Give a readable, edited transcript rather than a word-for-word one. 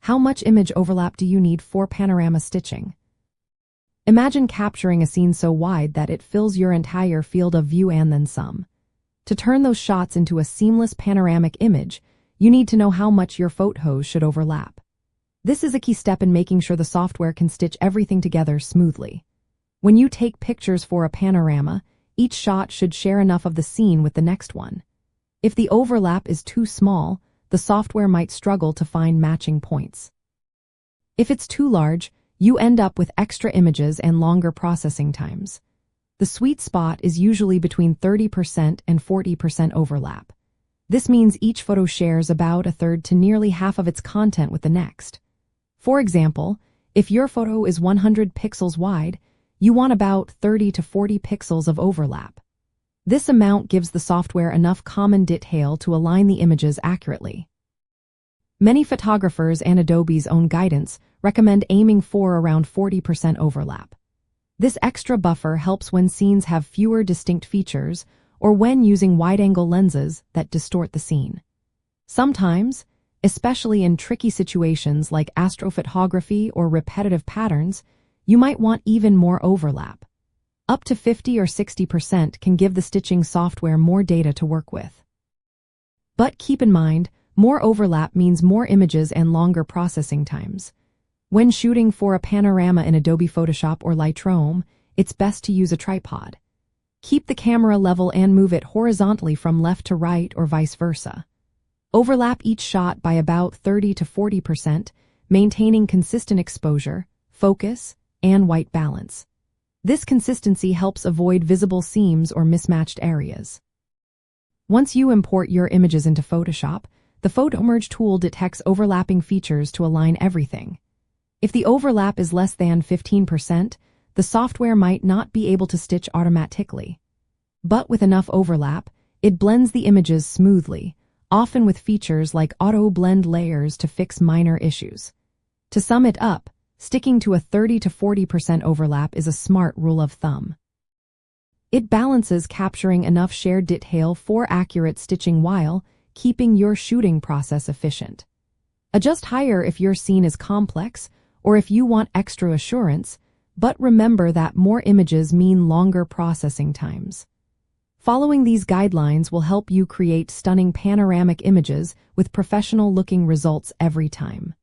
How much image overlap do you need for panorama stitching? Imagine capturing a scene so wide that it fills your entire field of view and then some. To turn those shots into a seamless panoramic image, you need to know how much your photos should overlap. This is a key step in making sure the software can stitch everything together smoothly. When you take pictures for a panorama, each shot should share enough of the scene with the next one. If the overlap is too small, the software might struggle to find matching points. If it's too large, you end up with extra images and longer processing times. The sweet spot is usually between 30% and 40% overlap. This means each photo shares about a third to nearly half of its content with the next. For example, if your photo is 100 pixels wide, you want about 30 to 40 pixels of overlap. This amount gives the software enough common detail to align the images accurately. Many photographers and Adobe's own guidance recommend aiming for around 40% overlap. This extra buffer helps when scenes have fewer distinct features or when using wide-angle lenses that distort the scene. Sometimes, especially in tricky situations like astrophotography or repetitive patterns, you might want even more overlap. Up to 50 or 60% can give the stitching software more data to work with. But keep in mind, more overlap means more images and longer processing times. When shooting for a panorama in Adobe Photoshop or Lightroom, it's best to use a tripod. Keep the camera level and move it horizontally from left to right or vice versa. Overlap each shot by about 30 to 40%, maintaining consistent exposure, focus, and white balance. This consistency helps avoid visible seams or mismatched areas. Once you import your images into Photoshop, the Photo Merge tool detects overlapping features to align everything. If the overlap is less than 15%, the software might not be able to stitch automatically. But with enough overlap, it blends the images smoothly, often with features like auto-blend layers to fix minor issues. To sum it up, sticking to a 30 to 40% overlap is a smart rule of thumb. It balances capturing enough shared detail for accurate stitching while keeping your shooting process efficient. Adjust higher if your scene is complex or if you want extra assurance, but remember that more images mean longer processing times. Following these guidelines will help you create stunning panoramic images with professional-looking results every time.